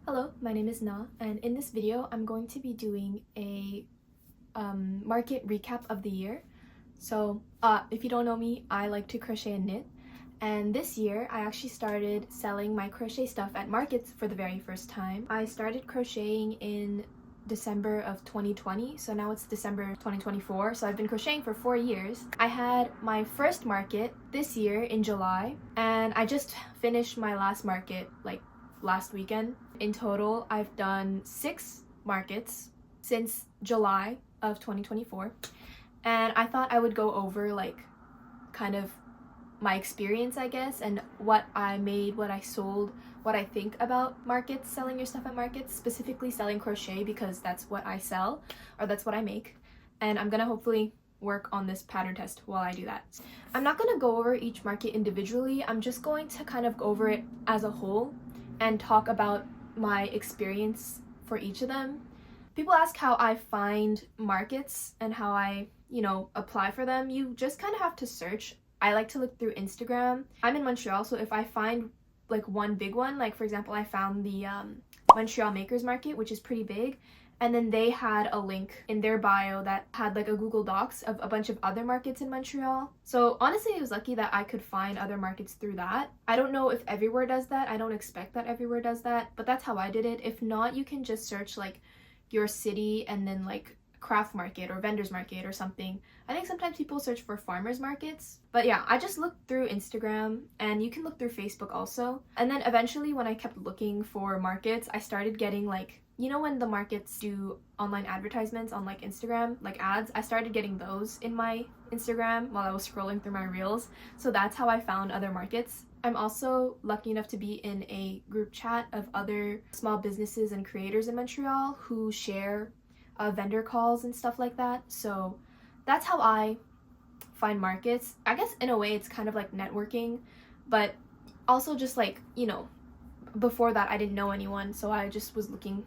Hello, my name is Na, and in this video I'm going to be doing a market recap of the year. So if you don't know me, I like to crochet and knit, and this year I actually started selling my crochet stuff at markets for the very first time. I started crocheting in December of 2020, so now it's December 2024, so I've been crocheting for 4 years. I had my first market this year in July, and I just finished my last market like last weekend. In total, I've done 6 markets since July of 2024, and I thought I would go over like kind of my experience, I guess, and what I made, what I sold, what I think about markets, selling your stuff at markets, specifically selling crochet because that's what I sell, or that's what I make, and I'm gonna hopefully work on this pattern test while I do that. I'm not gonna go over each market individually, I'm just going to kind of go over it as a whole and talk about my experience for each of them. People ask how I find markets and how I, apply for them. You just kind of have to search. I like to look through Instagram. I'm in Montreal, so if I find like one big one, like for example, I found the Montreal Makers Market, which is pretty big, and then they had a link in their bio that had like a Google Docs of a bunch of other markets in Montreal. So honestly, I was lucky that I could find other markets through that. I don't know if everywhere does that. I don't expect that everywhere does that, but that's how I did it. If not, you can just search like your city and then like craft market or vendors market or something. I think sometimes people search for farmers markets, but yeah, I just looked through Instagram, and you can look through Facebook also. And then eventually when I kept looking for markets, I started getting like, when the markets do online advertisements on like Instagram, like ads, I started getting those in my Instagram while I was scrolling through my reels. So that's how I found other markets. I'm also lucky enough to be in a group chat of other small businesses and creators in Montreal who share vendor calls and stuff like that. So that's how I find markets. I guess in a way it's kind of like networking, but also just like, before that I didn't know anyone, so I just was looking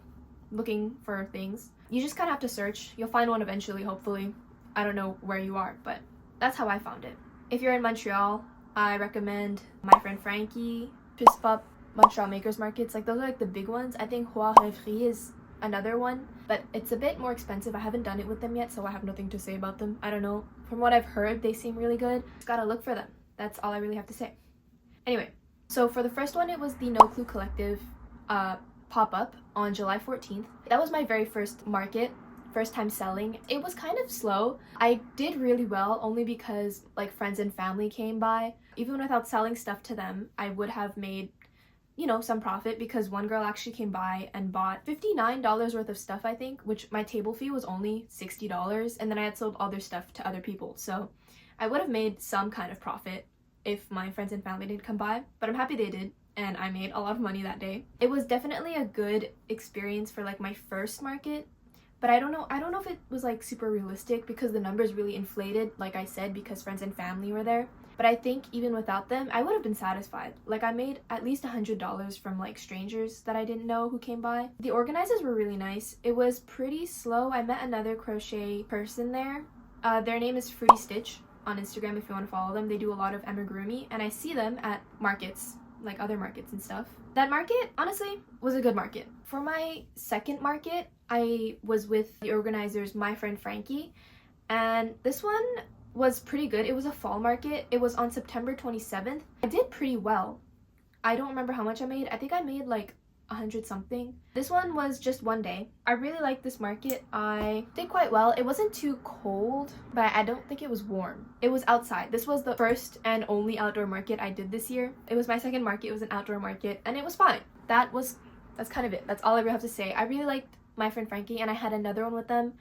for things. You just kind of have to search. You'll find one eventually, hopefully. I don't know where you are, but that's how I found it. If you're in Montreal, I recommend my friend Frankie, Pispop, Montreal Makers Markets. Like those are like the big ones. I think Roi Rêverie is another one, but it's a bit more expensive. I haven't done it with them yet, so I have nothing to say about them. I don't know. From what I've heard, they seem really good. Just gotta look for them. That's all I really have to say. Anyway, so for the first one, it was the No Clue Collective pop-up on July 14th. That was my very first market, first time selling. It was kind of slow. I did really well only because like friends and family came by. Even without selling stuff to them, I would have made some profit, because one girl actually came by and bought $59 worth of stuff, I think, which my table fee was only $60, and then I had sold other stuff to other people. So I would have made some kind of profit if my friends and family didn't come by, but I'm happy they did, and I made a lot of money that day. It was definitely a good experience for like my first market, but I don't know if it was like super realistic because the numbers really inflated, like I said, because friends and family were there. But I think even without them, I would have been satisfied. Like I made at least $100 from like strangers that I didn't know who came by. The organizers were really nice. It was pretty slow. I met another crochet person there. Their name is Fruity Stitch on Instagram if you want to follow them. They do a lot of amigurumi, and I see them at markets, like other markets and stuff. That market, honestly, was a good market. For my second market, I was with the organizers, my friend Frankie, and this one was pretty good. It was a fall market. It was on September 27th. I did pretty well. I don't remember how much I made. I think I made like 100 something. This one was just one day. I really liked this market. I did quite well. It wasn't too cold, but I don't think it was warm. It was outside. This was the first and only outdoor market I did this year. It was my second market. It was an outdoor market, and it was fine. That's kind of it. That's all I really have to say. I really liked my friend Frankie, and I had another one with them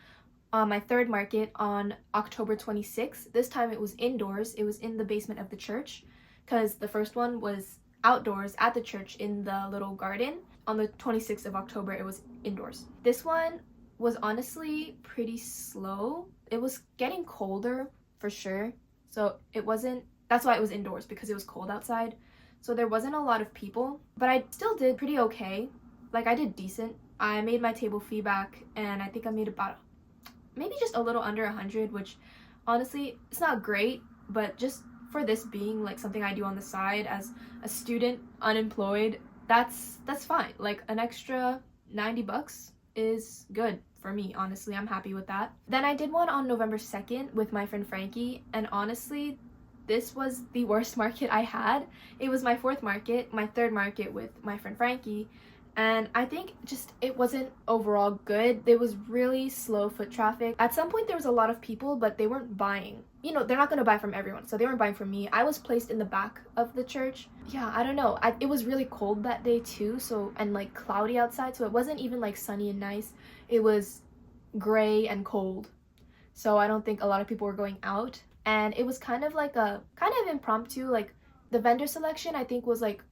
on my third market on October 26th. This time it was indoors. It was in the basement of the church, because the first one was outdoors at the church in the little garden. On the 26th of October, it was indoors. This one was honestly pretty slow. It was getting colder for sure, so that's why it was indoors, because it was cold outside. So there wasn't a lot of people, but I still did pretty okay. Like I did decent. I made my table fee back, and I think I made about maybe just a little under 100, which honestly, it's not great, but just for this being like something I do on the side as a student, unemployed, that's fine. Like an extra 90 bucks is good for me, honestly. I'm happy with that. Then I did one on November 2nd with my friend Frankie, and honestly, this was the worst market I had. It was my fourth market, my third market with my friend Frankie, and I think just it wasn't overall good. There was really slow foot traffic. At some point there was a lot of people, but they weren't buying. You know, they're not going to buy from everyone, so they weren't buying from me. I was placed in the back of the church. Yeah, I don't know. It was really cold that day too, so, and like cloudy outside, so it wasn't even like sunny and nice. It was gray and cold. So I don't think a lot of people were going out. And it was kind of like a kind of impromptu. Like the vendor selection I think was like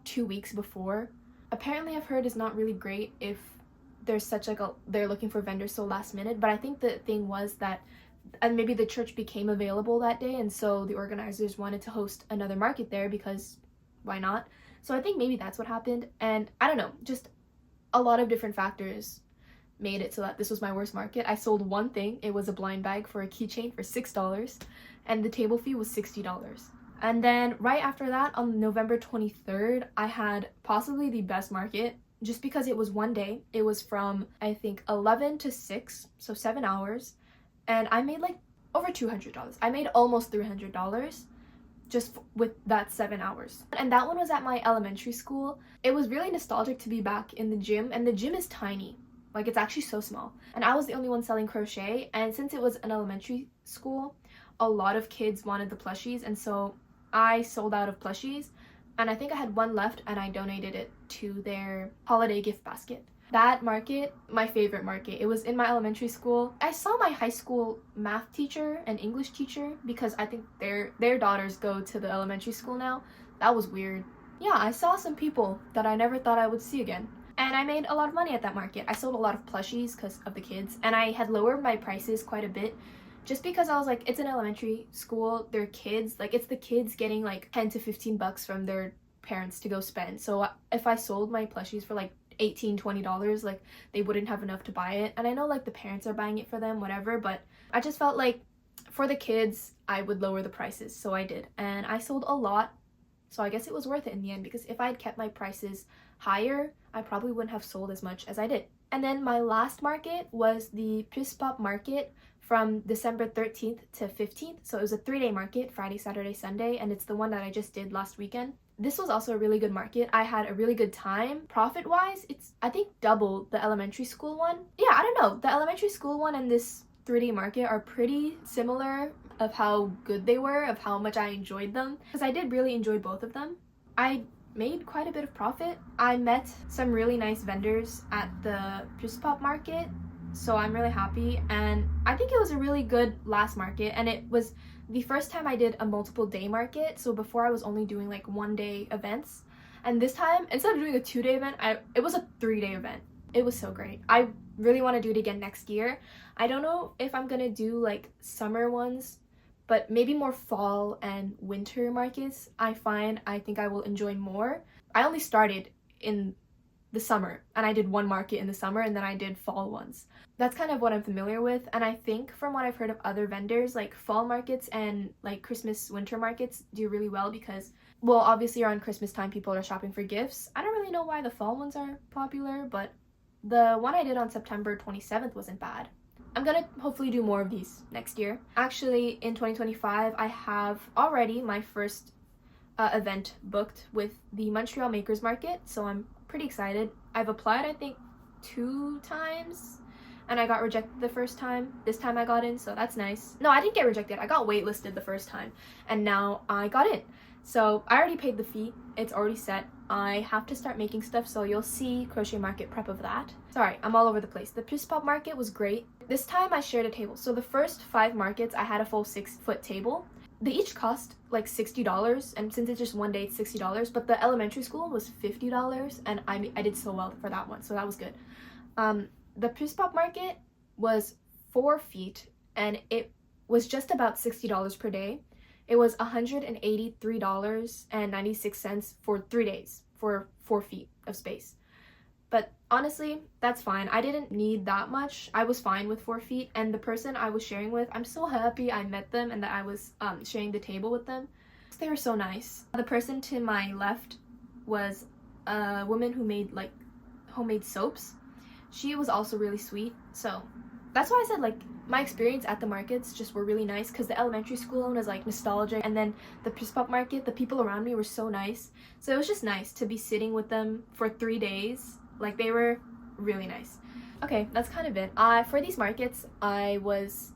2 weeks before. Apparently I've heard is not really great if there's such like they're looking for vendors so last minute, but I think the thing was that, and maybe the church became available that day, and so the organizers wanted to host another market there because why not? So I think maybe that's what happened, and I don't know, just a lot of different factors made it so that this was my worst market. I sold one thing. It was a blind bag for a keychain for $6, and the table fee was $60. And then right after that, on November 23rd, I had possibly the best market just because it was one day. It was from, I think, 11 to 6, so 7 hours. And I made like over $200. I made almost $300 just with that 7 hours. And that one was at my elementary school. It was really nostalgic to be back in the gym, and the gym is tiny. Like, it's actually so small. And I was the only one selling crochet, and since it was an elementary school, a lot of kids wanted the plushies, and so I sold out of plushies, and I think I had one left, and I donated it to their holiday gift basket. That market, my favorite market. It was in my elementary school. I saw my high school math teacher and English teacher because I think their daughters go to the elementary school now. That was weird. Yeah, I saw some people that I never thought I would see again. And I made a lot of money at that market. I sold a lot of plushies because of the kids, and I had lowered my prices quite a bit just because I was like, it's an elementary school, they're kids, like it's the kids getting like 10 to 15 bucks from their parents to go spend. So if I sold my plushies for like $18-20, like they wouldn't have enough to buy it. And I know like the parents are buying it for them, whatever, but I just felt like for the kids I would lower the prices, so I did, and I sold a lot. So I guess it was worth it in the end, because if I had kept my prices higher, I probably wouldn't have sold as much as I did. And then my last market was the Puss Pop market from December 13th to 15th. So it was a 3-day market, Friday, Saturday, Sunday, and it's the one that I just did last weekend. This was also a really good market. I had a really good time. Profit-wise, it's, I think, double the elementary school one. Yeah, I don't know. The elementary school one and this 3-day market are pretty similar of how good they were, of how much I enjoyed them, because I did really enjoy both of them. I made quite a bit of profit. I met some really nice vendors at the Puss Pop market, so I'm really happy, and I think it was a really good last market, and it was the first time I did a multiple day market. So before I was only doing like 1-day events, and this time instead of doing a 2-day event, it was a 3-day event. It was so great. I really want to do it again next year. I don't know if I'm gonna do like summer ones, but maybe more fall and winter markets. I think I will enjoy more. I only started in the summer, and I did one market in the summer, and then I did fall ones. That's kind of what I'm familiar with, and I think from what I've heard of other vendors, like fall markets and like Christmas winter markets do really well because, well, obviously around Christmas time people are shopping for gifts. I don't really know why the fall ones are popular, but the one I did on September 27th wasn't bad. I'm gonna hopefully do more of these next year. Actually, in 2025, I have already my first event booked with the Montreal Makers Market, so I'm pretty excited. I've applied, I think, 2 times, and I got rejected the first time. This time I got in, so that's nice. No, I didn't get rejected. I got waitlisted the first time, and now I got in. So I already paid the fee. It's already set. I have to start making stuff, so you'll see crochet market prep of that. Sorry, I'm all over the place. The Puss Pop market was great. This time I shared a table. So the first 5 markets, I had a full 6-foot table. They each cost like $60, and since it's just one day, it's $60, but the elementary school was $50, and I did so well for that one, so that was good. The Puss Pop market was 4 feet, and it was just about $60 per day. It was $183.96 for 3 days for 4 feet of space. But honestly, that's fine. I didn't need that much. I was fine with 4 feet, and the person I was sharing with, I'm so happy I met them and that I was sharing the table with them. They were so nice. The person to my left was a woman who made like homemade soaps. She was also really sweet. So that's why I said like my experience at the markets just were really nice, because the elementary school one was like nostalgic, and then the Pispop market, the people around me were so nice. So it was just nice to be sitting with them for 3 days. Like, they were really nice. Okay, that's kind of it. For these markets, I was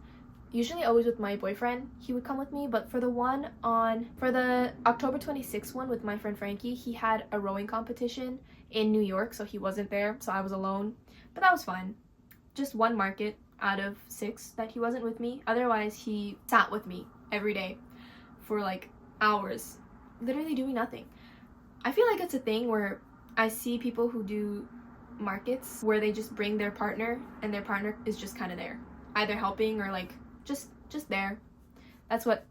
usually always with my boyfriend. He would come with me, but for the October 26th one with my friend Frankie, he had a rowing competition in New York, so he wasn't there, so I was alone. But that was fine. Just one market out of 6 that he wasn't with me. Otherwise, he sat with me every day for like hours, literally doing nothing. I feel like it's a thing where I see people who do markets where they just bring their partner, and their partner is just kind of there, either helping or like just there. That's what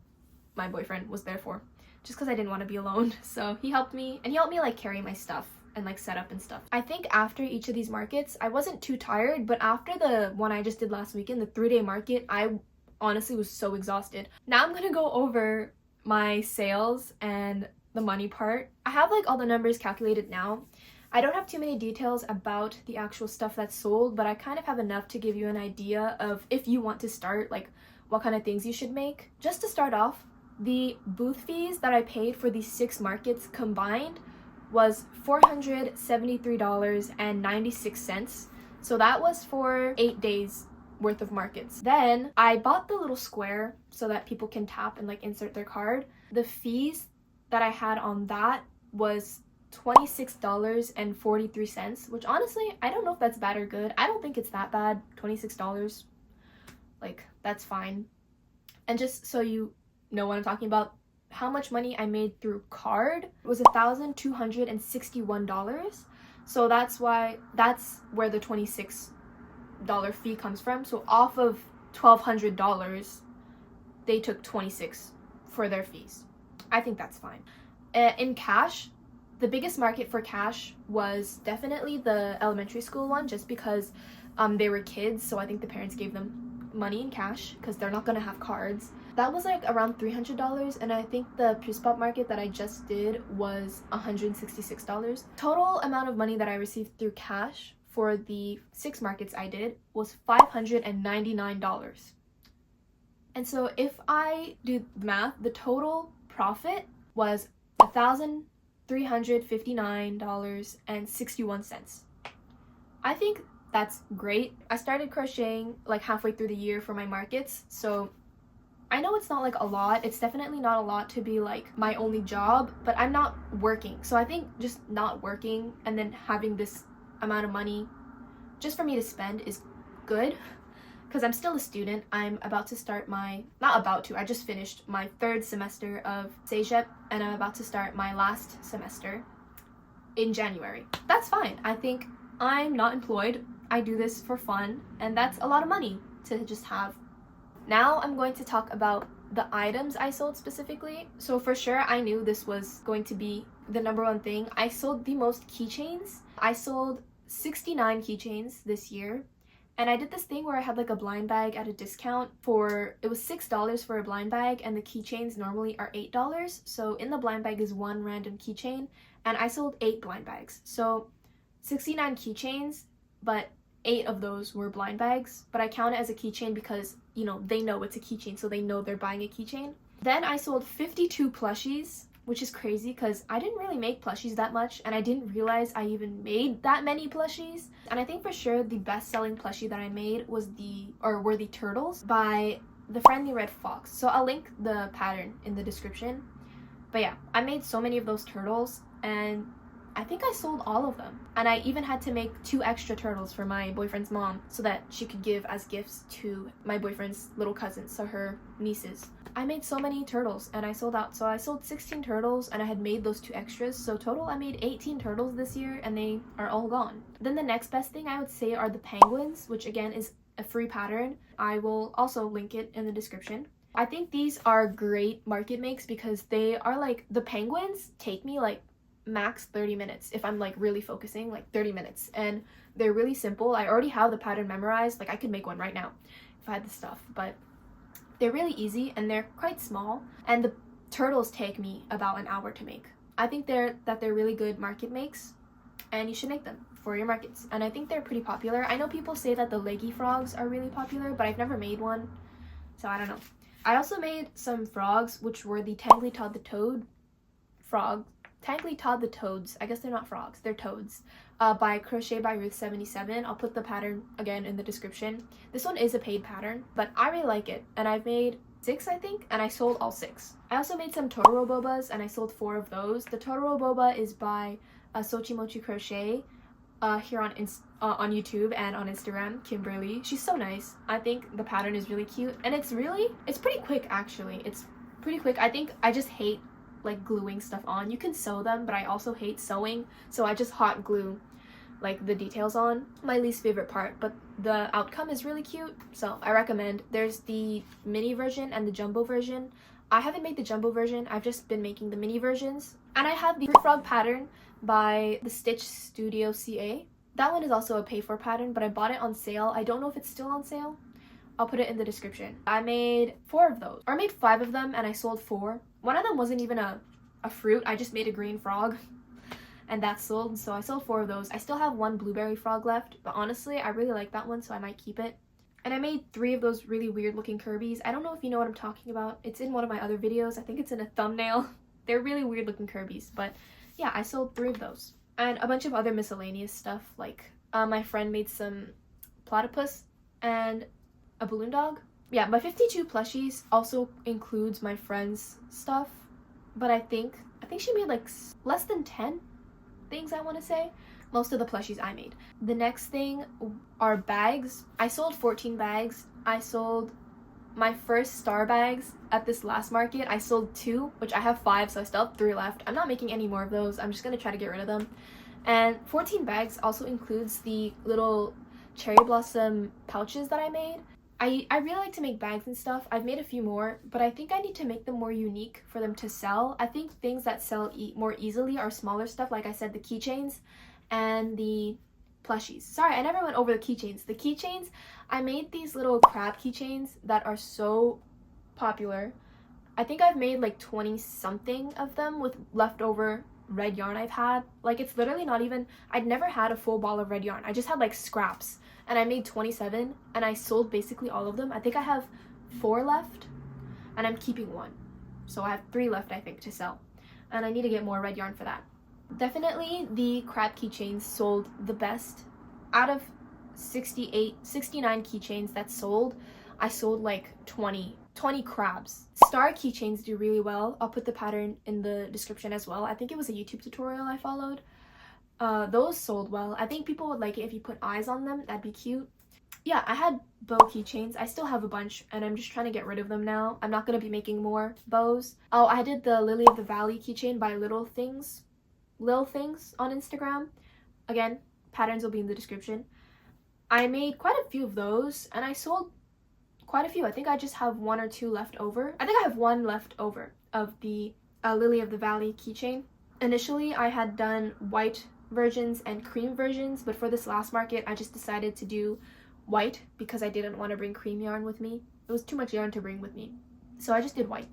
my boyfriend was there for, just because I didn't want to be alone. So he helped me, and he helped me like carry my stuff and like set up and stuff. I think after each of these markets I wasn't too tired, but after the one I just did last weekend, the 3-day market, I honestly was so exhausted. Now I'm gonna go over my sales and the money part. I have like all the numbers calculated now. I don't have too many details about the actual stuff that's sold, but I kind of have enough to give you an idea of, if you want to start, like what kind of things you should make. Just to start off, the booth fees that I paid for these 6 markets combined was $473.96. So that was for 8 days worth of markets. Then I bought the little square so that people can tap and like insert their card. The fees that I had on that was $26.43, which honestly, I don't know if that's bad or good. I don't think it's that bad. $26, like, that's fine. And just so you know what I'm talking about, how much money I made through card was $1,261. So that's where the $26 fee comes from. So off of $1,200, they took $26 for their fees. I think that's fine. In cash, the biggest market for cash was definitely the elementary school one, just because they were kids, so I think the parents gave them money in cash because they're not gonna have cards. That was like around $300, and I think the Pispop market that I just did was $166. Total amount of money that I received through cash for the 6 markets I did was $599. And so if I do the math, the total profit was $1,359.61. I think that's great. I started crocheting like halfway through the year for my markets, so I know it's not like a lot. It's definitely not a lot to be like my only job, but I'm not working. So I think just not working and then having this amount of money just for me to spend is good, because I'm still a student. I'm about to start I just finished my 3rd semester of Cégep, and I'm about to start my last semester in January. That's fine. I think I'm not employed. I do this for fun, and that's a lot of money to just have. Now I'm going to talk about the items I sold specifically. So for sure, I knew this was going to be the number one thing. I sold the most keychains. I sold 69 keychains this year. And I did this thing where I had like a blind bag at a discount it was $6 for a blind bag, and the keychains normally are $8. So in the blind bag is 1 random keychain, and I sold 8 blind bags. So 69 keychains, but 8 of those were blind bags. But I count it as a keychain because, you know, they know it's a keychain, so they know they're buying a keychain. Then I sold 52 plushies, which is crazy because I didn't really make plushies that much, and I didn't realize I even made that many plushies. And I think for sure the best-selling plushie that I made were the turtles by the Friendly Red Fox. So I'll link the pattern in the description. But yeah, I made so many of those turtles, and I think I sold all of them. And I even had to make 2 extra turtles for my boyfriend's mom so that she could give as gifts to my boyfriend's little cousins, so her nieces. I made so many turtles and I sold out. So I sold 16 turtles, and I had made those 2 extras. So total I made 18 turtles this year, and they are all gone. Then the next best thing I would say are the penguins, which again is a free pattern. I will also link it in the description. I think these are great market makes because they are like, the penguins take me like max 30 minutes if I'm like really focusing, like 30 minutes, and they're really simple. I already have the pattern memorized. Like, I could make one right now if I had the stuff, but they're really easy and they're quite small, and the turtles take me about an hour to make. I think they're really good market makes. and you should make them for your markets. And I think they're pretty popular. I know people say that the leggy frogs are really popular, but I've never made one, so I don't know. I also made some frogs, which were the Tangly Todd the Toad frog. Tangly Todd the Toads. I guess they're not frogs, they're toads. By Crochet by Ruth 77. I'll put the pattern again in the description. This one is a paid pattern, but I really like it, and I've made 6, I think, and I sold all 6. I also made some Totoro Bobas, and I sold 4 of those. The Totoro Boba is by Sochimochi Crochet here on YouTube and on Instagram, Kimberly. She's so nice. I think the pattern is really cute, and it's pretty quick actually. It's pretty quick. I think I just hate like gluing stuff on. You can sew them, but I also hate sewing, so I just hot glue like the details on. My least favorite part, but the outcome is really cute, so I recommend. There's the mini version and the jumbo version. I haven't made the jumbo version, I've just been making the mini versions. And I have the Fruit Frog pattern by the Stitch Studio CA. That one is also a pay-for pattern, but I bought it on sale. I don't know if it's still on sale. I'll put it in the description. I made 4 of those, or I made 5 of them, and I sold 4. One of them wasn't even a fruit. I just made a green frog, and that sold, so I sold 4 of those. I still have 1 blueberry frog left, but honestly, I really like that one, so I might keep it. And I made 3 of those really weird looking Kirby's. I don't know if you know what I'm talking about. It's in one of my other videos. I think it's in a thumbnail. They're really weird looking Kirby's, but yeah, I sold 3 of those. And a bunch of other miscellaneous stuff, like my friend made some platypus and a balloon dog. Yeah, my 52 plushies also includes my friend's stuff, but I think she made like less than 10 things, I want to say. Most of the plushies I made. The next thing are bags. I sold 14 bags. I sold my first star bags at this last market. I sold 2, which I have 5, so I still have 3 left. I'm not making any more of those. I'm just gonna try to get rid of them. And 14 bags also includes the little cherry blossom pouches that I made. I really like to make bags and stuff. I've made a few more, but I think I need to make them more unique for them to sell. I think things that sell more easily are smaller stuff, like I said, the keychains and the plushies. Sorry, I never went over the keychains. The keychains, I made these little crab keychains that are so popular. I think I've made like 20 something of them with leftover red yarn I've had. Like, it's literally not even, I'd never had a full ball of red yarn. I just had like scraps, and I made 27, and I sold basically all of them. I think I have 4 left, and I'm keeping 1. So I have 3 left, I think, to sell, and I need to get more red yarn for that. Definitely the crab keychains sold the best. Out of 69 keychains that sold, I sold like 20 crabs. Star keychains do really well. I'll put the pattern in the description as well. I think it was a YouTube tutorial I followed. Those sold well. I think people would like it if you put eyes on them. That'd be cute. Yeah, I had bow keychains. I still have a bunch, and I'm just trying to get rid of them now. I'm not going to be making more bows. Oh, I did the Lily of the Valley keychain by Lil Things on Instagram. Again, patterns will be in the description. I made quite a few of those, and I sold quite a few. I think I just have 1 or 2 left over. I think I have 1 left over of the Lily of the Valley keychain. Initially, I had done white versions and cream versions, but for this last market, I just decided to do white because I didn't want to bring cream yarn with me. It was too much yarn to bring with me, so I just did white.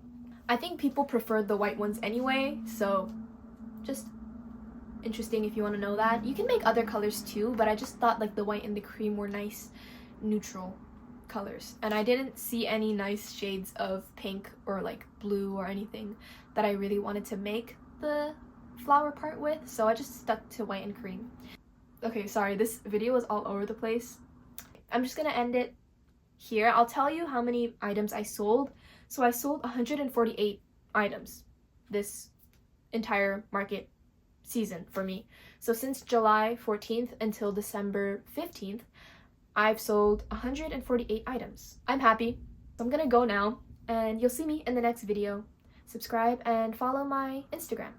I think people preferred the white ones anyway, so just interesting if you want to know that. You can make other colors too, but I just thought like the white and the cream were nice neutral colors, and I didn't see any nice shades of pink or like blue or anything that I really wanted to make the flower part with, so I just stuck to white and cream. Okay, sorry, this video was all over the place. I'm just gonna end it here. I'll tell you how many items I sold. So I sold 148 items this entire market season for me. So since July 14th until December 15th, I've sold 148 items. I'm happy. I'm gonna go now, and you'll see me in the next video. Subscribe and follow my Instagram.